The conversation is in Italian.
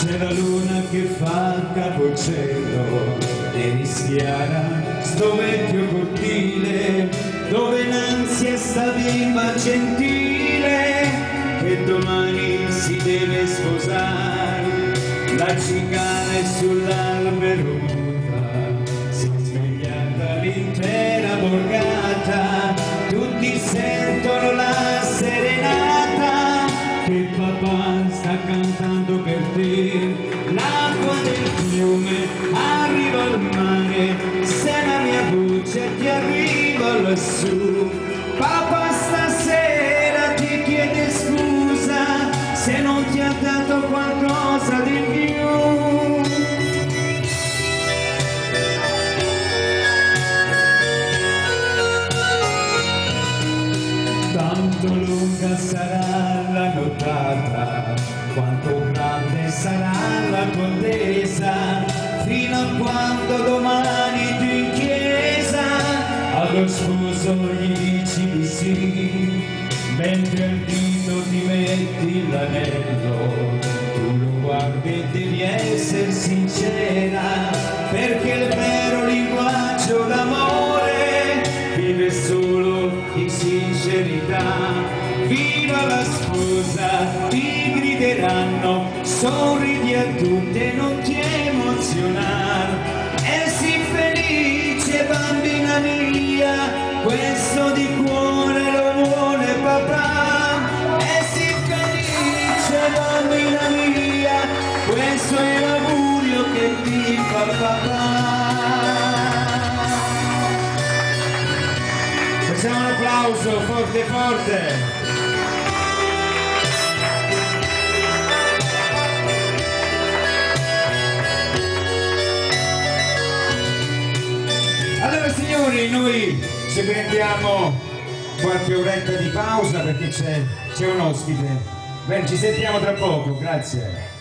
C'è la luna che fa capocello e rischiara sto vecchio cortile dove l'ansia sta viva gentile che domani si deve sposare. La cicala è sull'albero muta, si è svegliata l'intera borgata, tutti sentono la serenata che papà sta cantando per te. L'acqua del fiume arriva al mare, se la mia voce ti arriva lassù. Papà stasera ti chiede scusa se non ti ha dato qualcosa di più. Tanto lunga sarà la nottata, quanto grande sarà la contesa, fino a quando domani tu in chiesa allo sposo gli dici di sì, mentre al dito ti metti l'anello, tu lo guardi e devi essere sincera, perché il vero linguaggio d'amore vive solo in sincerità. Viva la sposa, ti grideranno, sorridi a tutte, non ti emozionare, e sii felice bambina mia, questo di cuore lo vuole papà. E sii felice bambina mia, questo è l'augurio che ti fa papà. Facciamo un applauso forte forte. Allora signori, noi ci prendiamo qualche oretta di pausa perché c'è un ospite. Bene, ci sentiamo tra poco, grazie.